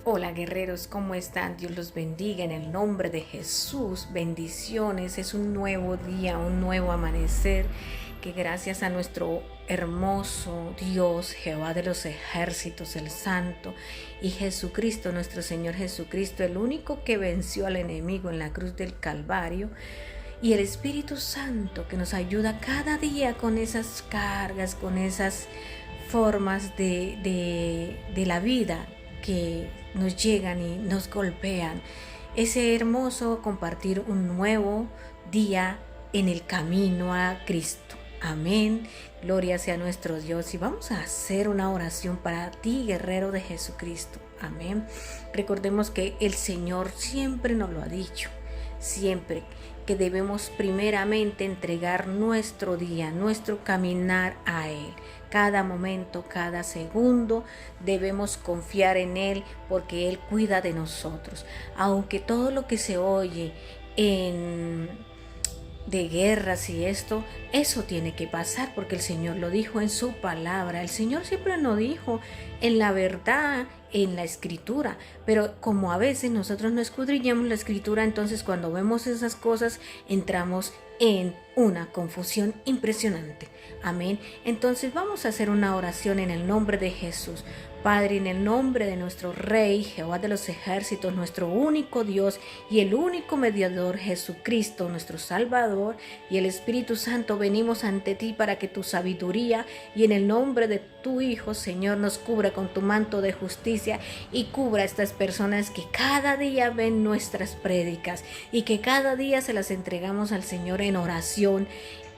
Hola guerreros, ¿cómo están? Dios los bendiga en el nombre de Jesús. Bendiciones, es un nuevo día, un nuevo amanecer que gracias a nuestro hermoso Dios, Jehová de los ejércitos, el Santo, y Jesucristo, nuestro Señor Jesucristo, el único que venció al enemigo en la cruz del Calvario, y el Espíritu Santo que nos ayuda cada día con esas cargas, con esas formas de la vida que nos llegan y nos golpean. Es hermoso compartir un nuevo día en el camino a Cristo. Amén. Gloria sea nuestro Dios. Y vamos a hacer una oración para ti, guerrero de Jesucristo. Amén. Recordemos que el Señor siempre nos lo ha dicho. Siempre que debemos primeramente entregar nuestro día, nuestro caminar a Él. Cada momento, cada segundo debemos confiar en Él porque Él cuida de nosotros. Aunque todo lo que se oye de guerras y eso tiene que pasar porque el Señor lo dijo en su palabra. El Señor siempre nos dijo en la verdad, en la escritura, pero como a veces nosotros no escudriñamos la escritura, entonces cuando vemos esas cosas entramos en una confusión impresionante. Amén. Entonces vamos a hacer una oración en el nombre de Jesús. Padre, en el nombre de nuestro Rey, Jehová de los ejércitos, nuestro único Dios y el único mediador, Jesucristo, nuestro Salvador, y el Espíritu Santo, venimos ante ti para que tu sabiduría y en el nombre de tu Hijo, Señor, nos cubra con tu manto de justicia y cubra a estas personas que cada día ven nuestras prédicas y que cada día se las entregamos al Señor en oración,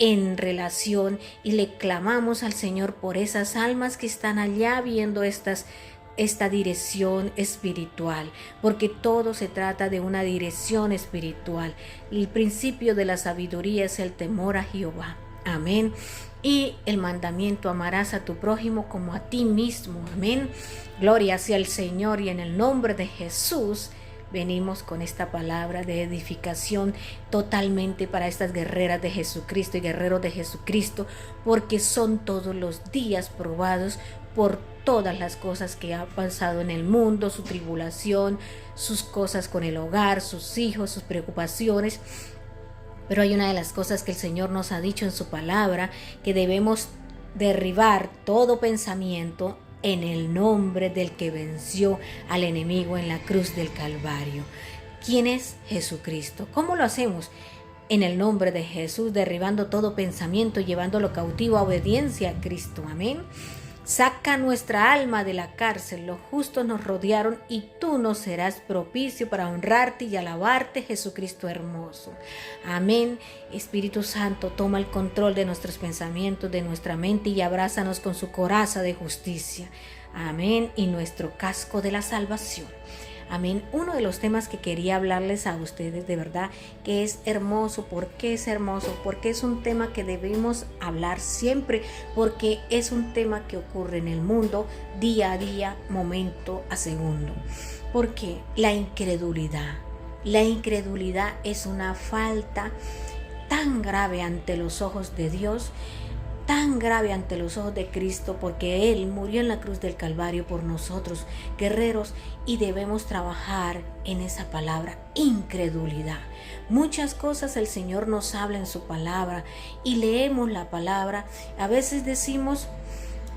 en relación, y le clamamos al Señor por esas almas que están allá viendo esta dirección espiritual, porque todo se trata de una dirección espiritual. El principio de la sabiduría es el temor a Jehová. Amén. Y el mandamiento: amarás a tu prójimo como a ti mismo. Amén. Gloria sea al Señor, y en el nombre de Jesús venimos con esta palabra de edificación totalmente para estas guerreras de Jesucristo y guerreros de Jesucristo, porque son todos los días probados por todas las cosas que ha pasado en el mundo, su tribulación, sus cosas con el hogar, sus hijos, sus preocupaciones. Pero hay una de las cosas que el Señor nos ha dicho en su palabra, que debemos derribar todo pensamiento en el nombre del que venció al enemigo en la cruz del Calvario. ¿Quién es Jesucristo? ¿Cómo lo hacemos? En el nombre de Jesús, derribando todo pensamiento, llevándolo cautivo a obediencia a Cristo. Amén. Saca nuestra alma de la cárcel, los justos nos rodearon y tú nos serás propicio para honrarte y alabarte, Jesucristo hermoso. Amén. Espíritu Santo, toma el control de nuestros pensamientos, de nuestra mente, y abrázanos con su coraza de justicia. Amén. Y nuestro casco de la salvación. Amén. Uno de los temas que quería hablarles a ustedes, de verdad, que es hermoso. ¿Por qué es hermoso? Porque es un tema que debemos hablar siempre, porque es un tema que ocurre en el mundo día a día, momento a segundo. Porque la incredulidad es una falta tan grave ante los ojos de Dios, tan grave ante los ojos de Cristo, porque Él murió en la cruz del Calvario por nosotros, guerreros, y debemos trabajar en esa palabra, incredulidad. Muchas cosas el Señor nos habla en su palabra y leemos la palabra. A veces decimos,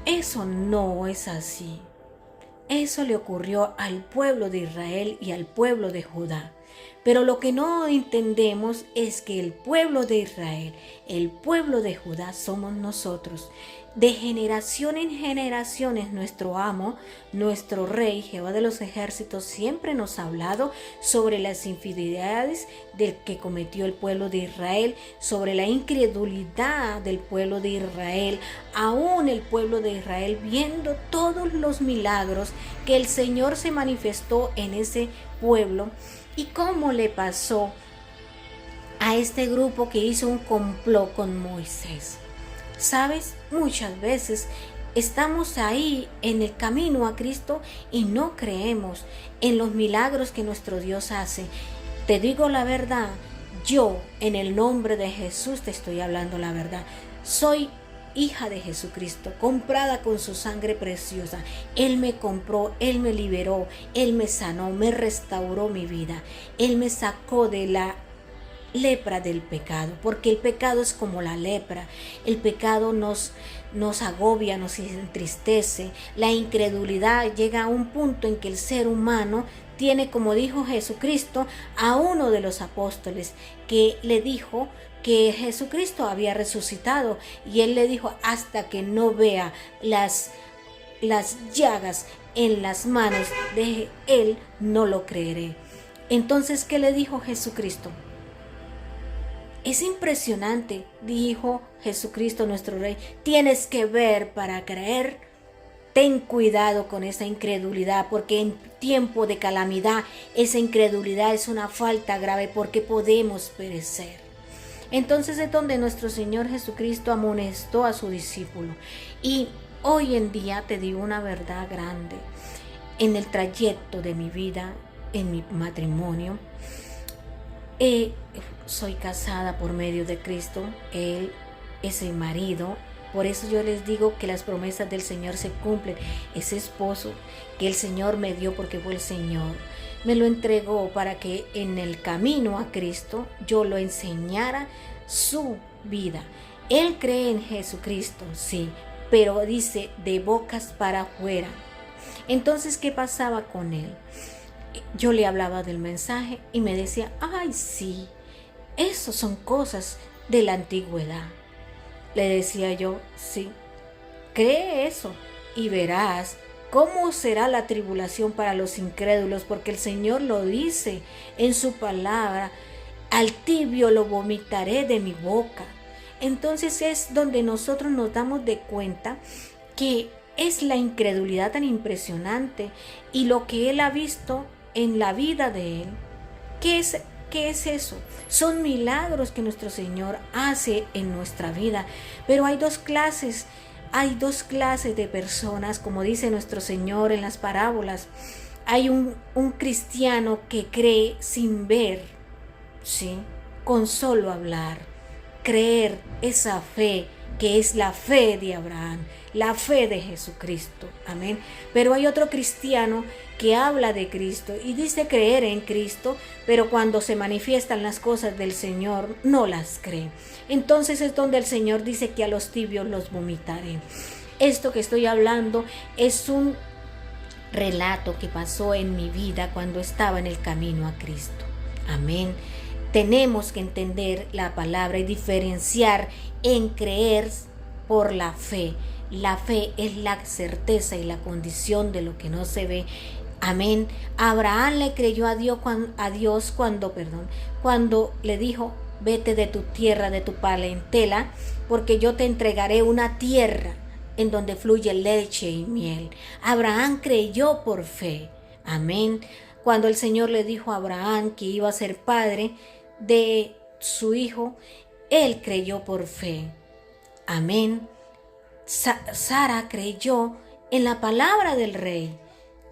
eso no es así. Eso le ocurrió al pueblo de Israel y al pueblo de Judá. Pero lo que no entendemos es que el pueblo de Israel, el pueblo de Judá somos nosotros. De generación en generaciones nuestro amo, nuestro Rey, Jehová de los ejércitos, siempre nos ha hablado sobre las infidelidades del que cometió el pueblo de Israel, sobre la incredulidad del pueblo de Israel, aún el pueblo de Israel viendo todos los milagros que el Señor se manifestó en ese pueblo. ¿Y cómo le pasó a este grupo que hizo un complot con Moisés? ¿Sabes? Muchas veces estamos ahí en el camino a Cristo y no creemos en los milagros que nuestro Dios hace. Te digo la verdad, yo en el nombre de Jesús te estoy hablando la verdad. Soy hija de Jesucristo, comprada con su sangre preciosa. Él me compró, Él me liberó, Él me sanó, me restauró mi vida. Él me sacó de la lepra del pecado, porque el pecado es como la lepra. El pecado nos agobia, nos entristece. La incredulidad llega a un punto en que el ser humano tiene, como dijo Jesucristo a uno de los apóstoles, que le dijo que Jesucristo había resucitado, y él le dijo: hasta que no vea las llagas en las manos de él, no lo creeré. Entonces, ¿qué le dijo Jesucristo? Es impresionante, dijo Jesucristo nuestro Rey: tienes que ver para creer. Ten cuidado con esa incredulidad, porque en tiempo de calamidad esa incredulidad es una falta grave, porque podemos perecer. Entonces es donde nuestro Señor Jesucristo amonestó a su discípulo. Y hoy en día te digo una verdad grande. En el trayecto de mi vida, en mi matrimonio, soy casada por medio de Cristo. Él es mi marido. Por eso yo les digo que las promesas del Señor se cumplen. Ese esposo que el Señor me dio, porque fue el Señor, me lo entregó para que en el camino a Cristo yo lo enseñara su vida. Él cree en Jesucristo, sí, pero dice de bocas para afuera. Entonces, ¿qué pasaba con él? Yo le hablaba del mensaje y me decía: ay, sí, eso son cosas de la antigüedad. Le decía yo: sí, cree eso y verás cómo será la tribulación para los incrédulos, porque el Señor lo dice en su palabra: al tibio lo vomitaré de mi boca. Entonces es donde nosotros nos damos de cuenta que es la incredulidad tan impresionante, y lo que Él ha visto en la vida de Él. ¿Qué es eso? Son milagros que nuestro Señor hace en nuestra vida. Pero hay dos clases de personas, como dice nuestro Señor en las parábolas. Hay un cristiano que cree sin ver, ¿sí?, con solo hablar. Creer esa fe que es la fe de Abraham, la fe de Jesucristo. Amén. Pero hay otro cristiano que habla de Cristo y dice creer en Cristo, pero cuando se manifiestan las cosas del Señor no las cree. Entonces es donde el Señor dice que a los tibios los vomitaré. Esto que estoy hablando es un relato que pasó en mi vida cuando estaba en el camino a Cristo. Amén. Tenemos que entender la palabra y diferenciar en creer por la fe. La fe es la certeza y la condición de lo que no se ve. Amén. Abraham le creyó a Dios cuando le dijo: vete de tu tierra, de tu parentela, porque yo te entregaré una tierra en donde fluye leche y miel. Abraham creyó por fe. Amén. Cuando el Señor le dijo a Abraham que iba a ser padre de su hijo, él creyó por fe. Amén. Sara creyó en la palabra del rey,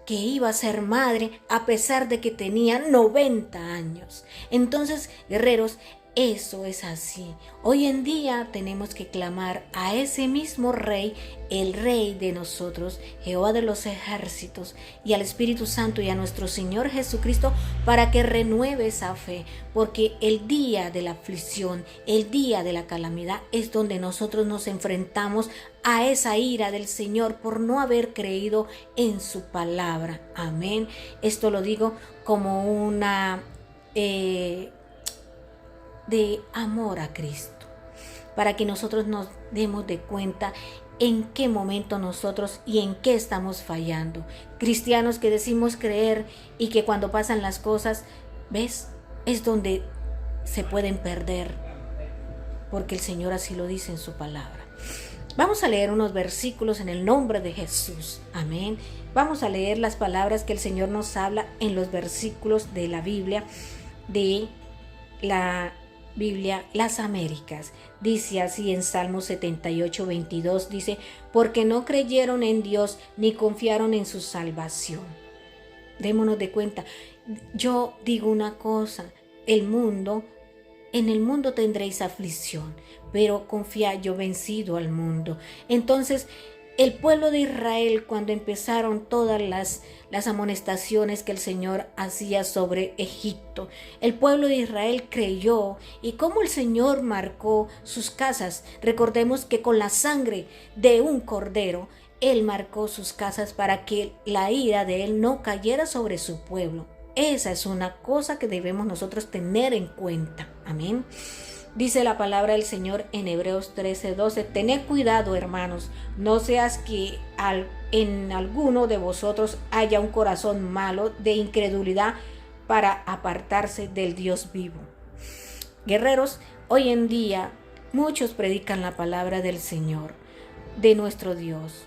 que iba a ser madre a pesar de que tenía 90 años. Entonces, guerreros, eso es así. Hoy en día tenemos que clamar a ese mismo Rey, el Rey de nosotros, Jehová de los ejércitos, y al Espíritu Santo y a nuestro Señor Jesucristo, para que renueve esa fe, porque el día de la aflicción, el día de la calamidad, es donde nosotros nos enfrentamos a esa ira del Señor por no haber creído en su palabra. Amén. Esto lo digo como una de amor a Cristo, para que nosotros nos demos de cuenta en qué momento nosotros y en qué estamos fallando. Cristianos que decimos creer y que cuando pasan las cosas, ¿ves?, es donde se pueden perder, porque el Señor así lo dice en su palabra. Vamos a leer unos versículos en el nombre de Jesús. Amén. Vamos a leer las palabras que el Señor nos habla en los versículos de la Biblia, de la Biblia Las Américas. Dice así en Salmo 78, 22, dice: porque no creyeron en Dios ni confiaron en su salvación. Démonos de cuenta. Yo digo una cosa: el mundo en el mundo tendréis aflicción, pero confiad, yo he vencido al mundo. Entonces, el pueblo de Israel, cuando empezaron todas las amonestaciones que el Señor hacía sobre Egipto, el pueblo de Israel creyó, y como el Señor marcó sus casas, recordemos que con la sangre de un cordero, Él marcó sus casas para que la ira de Él no cayera sobre su pueblo. Esa es una cosa que debemos nosotros tener en cuenta. Amén. Dice la palabra del Señor en Hebreos 13:12, tened cuidado, hermanos, no seas que en alguno de vosotros haya un corazón malo de incredulidad para apartarse del Dios vivo. Guerreros, hoy en día muchos predican la palabra del Señor, de nuestro Dios,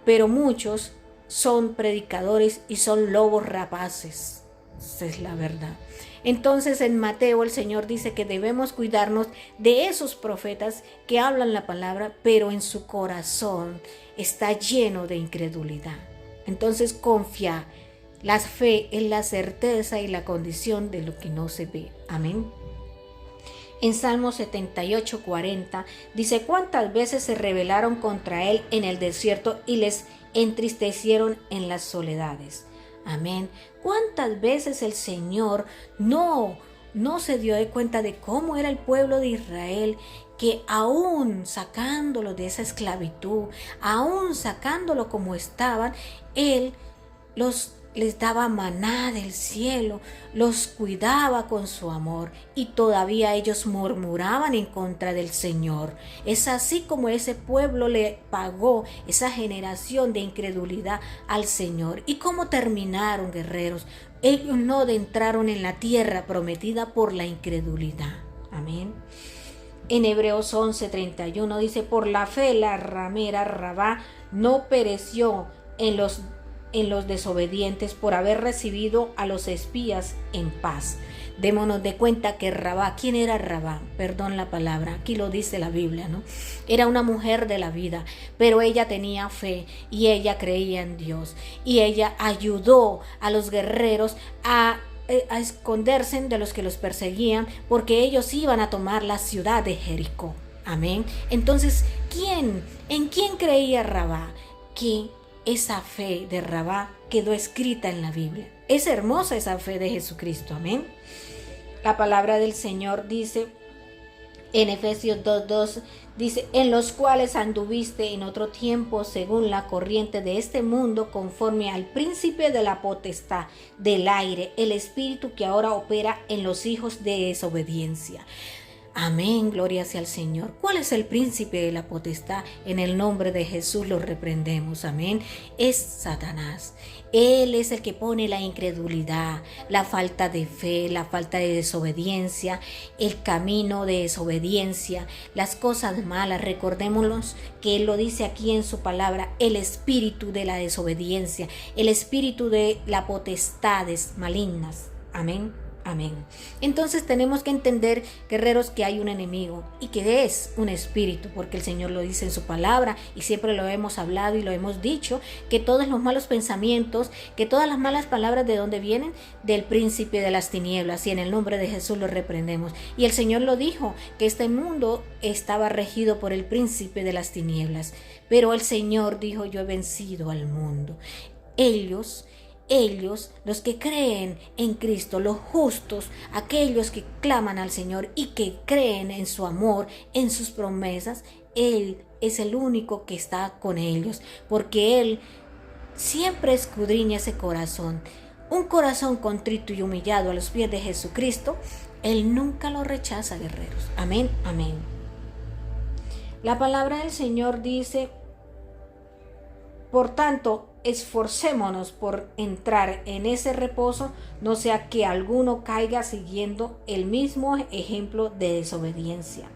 pero muchos son predicadores y son lobos rapaces. Esa es la verdad. Entonces en Mateo el Señor dice que debemos cuidarnos de esos profetas que hablan la palabra, pero en su corazón está lleno de incredulidad. Entonces confía, la fe es la certeza y la condición de lo que no se ve. Amén. En Salmo 78:40 dice, ¿cuántas veces se rebelaron contra él en el desierto y les entristecieron en las soledades? Amén. ¿Cuántas veces el Señor no se dio de cuenta de cómo era el pueblo de Israel, que aún sacándolo de esa esclavitud, aún sacándolo como estaban, Él les daba maná del cielo, los cuidaba con su amor, y todavía ellos murmuraban en contra del Señor? Es así como ese pueblo le pagó esa generación de incredulidad al Señor. ¿Y cómo terminaron, guerreros? Ellos no entraron en la tierra prometida por la incredulidad. Amén. En Hebreos 11:31 dice, por la fe la ramera Rabá no pereció en los desobedientes por haber recibido a los espías en paz. Démonos de cuenta que Rabá, ¿quién era Rabá? Perdón la palabra, aquí lo dice la Biblia, ¿no? Era una mujer de la vida, pero ella tenía fe y ella creía en Dios, y ella ayudó a los guerreros a esconderse de los que los perseguían, porque ellos iban a tomar la ciudad de Jericó. Amén. Entonces, ¿en quién creía Rabá? Que esa fe de Rabá quedó escrita en la Biblia. Es hermosa esa fe de Jesucristo. Amén. La palabra del Señor dice en Efesios 2:2, dice, en los cuales anduviste en otro tiempo según la corriente de este mundo, conforme al príncipe de la potestad del aire, el espíritu que ahora opera en los hijos de desobediencia. Amén, gloria sea al Señor. ¿Cuál es el príncipe de la potestad? En el nombre de Jesús lo reprendemos. Amén. Es Satanás. Él es el que pone la incredulidad, la falta de fe, la falta de desobediencia, el camino de desobediencia, las cosas malas. Recordémonos que Él lo dice aquí en su palabra, el espíritu de la desobediencia, el espíritu de las potestades malignas. Amén. Amén. Entonces tenemos que entender, guerreros, que hay un enemigo y que es un espíritu, porque el Señor lo dice en su palabra y siempre lo hemos hablado y lo hemos dicho, que todos los malos pensamientos, que todas las malas palabras, ¿de dónde vienen? Del príncipe de las tinieblas, y en el nombre de Jesús lo reprendemos. Y el Señor lo dijo, que este mundo estaba regido por el príncipe de las tinieblas, pero el Señor dijo, yo he vencido al mundo. Ellos, los que creen en Cristo, los justos, aquellos que claman al Señor y que creen en su amor, en sus promesas, Él es el único que está con ellos, porque Él siempre escudriña ese corazón. Un corazón contrito y humillado a los pies de Jesucristo, Él nunca lo rechaza, guerreros. Amén, amén. La palabra del Señor dice, por tanto, esforcémonos por entrar en ese reposo, no sea que alguno caiga siguiendo el mismo ejemplo de desobediencia.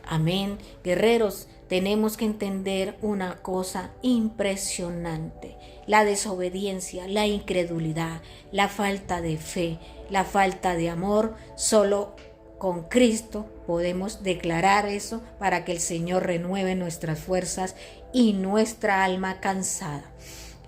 Amén. Guerreros, tenemos que entender una cosa impresionante: la desobediencia, la incredulidad, la falta de fe, la falta de amor. Solo con Cristo podemos declarar eso, para que el Señor renueve nuestras fuerzas y nuestra alma cansada.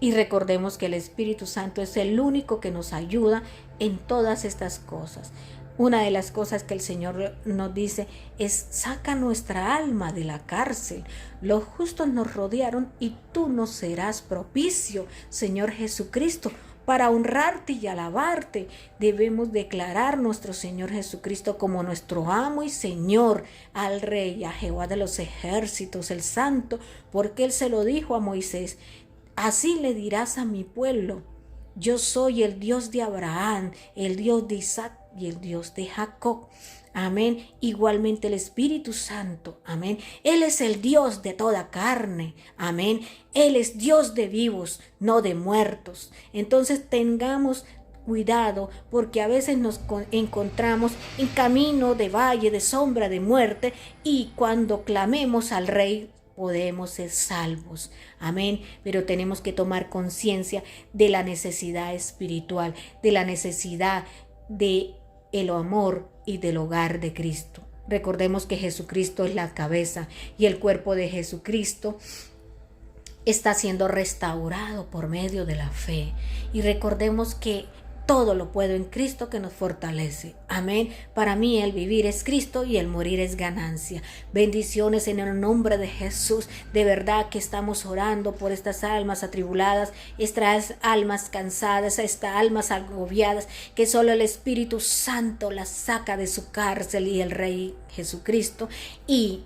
Y recordemos que el Espíritu Santo es el único que nos ayuda en todas estas cosas. Una de las cosas que el Señor nos dice es: saca nuestra alma de la cárcel. Los justos nos rodearon y tú nos serás propicio, Señor Jesucristo. Para honrarte y alabarte, debemos declarar nuestro Señor Jesucristo como nuestro amo y Señor, al Rey, a Jehová de los ejércitos, el Santo, porque Él se lo dijo a Moisés: así le dirás a mi pueblo: yo soy el Dios de Abraham, el Dios de Isaac y el Dios de Jacob. Amén. Igualmente el Espíritu Santo. Amén. Él es el Dios de toda carne. Amén. Él es Dios de vivos, no de muertos. Entonces tengamos cuidado, porque a veces nos encontramos en camino de valle, de sombra, de muerte, y cuando clamemos al Rey podemos ser salvos. Amén. Pero tenemos que tomar conciencia de la necesidad espiritual, de la necesidad de el amor y del hogar de Cristo. Recordemos que Jesucristo es la cabeza y el cuerpo de Jesucristo está siendo restaurado por medio de la fe. Y recordemos que todo lo puedo en Cristo que nos fortalece. Amén. Para mí el vivir es Cristo y el morir es ganancia. Bendiciones en el nombre de Jesús. De verdad que estamos orando por estas almas atribuladas, estas almas cansadas, estas almas agobiadas, que solo el Espíritu Santo las saca de su cárcel, y el Rey Jesucristo, y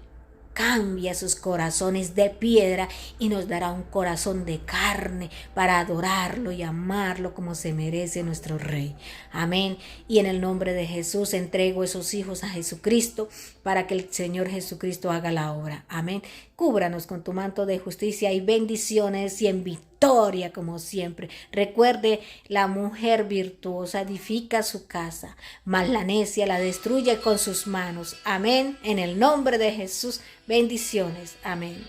cambia sus corazones de piedra y nos dará un corazón de carne para adorarlo y amarlo como se merece nuestro Rey. Amén. Y en el nombre de Jesús entrego esos hijos a Jesucristo para que el Señor Jesucristo haga la obra. Amén. Cúbranos con tu manto de justicia y bendiciones y en victoria como siempre. Recuerde, la mujer virtuosa edifica su casa, mas la necia la destruye con sus manos. Amén. En el nombre de Jesús, bendiciones. Amén.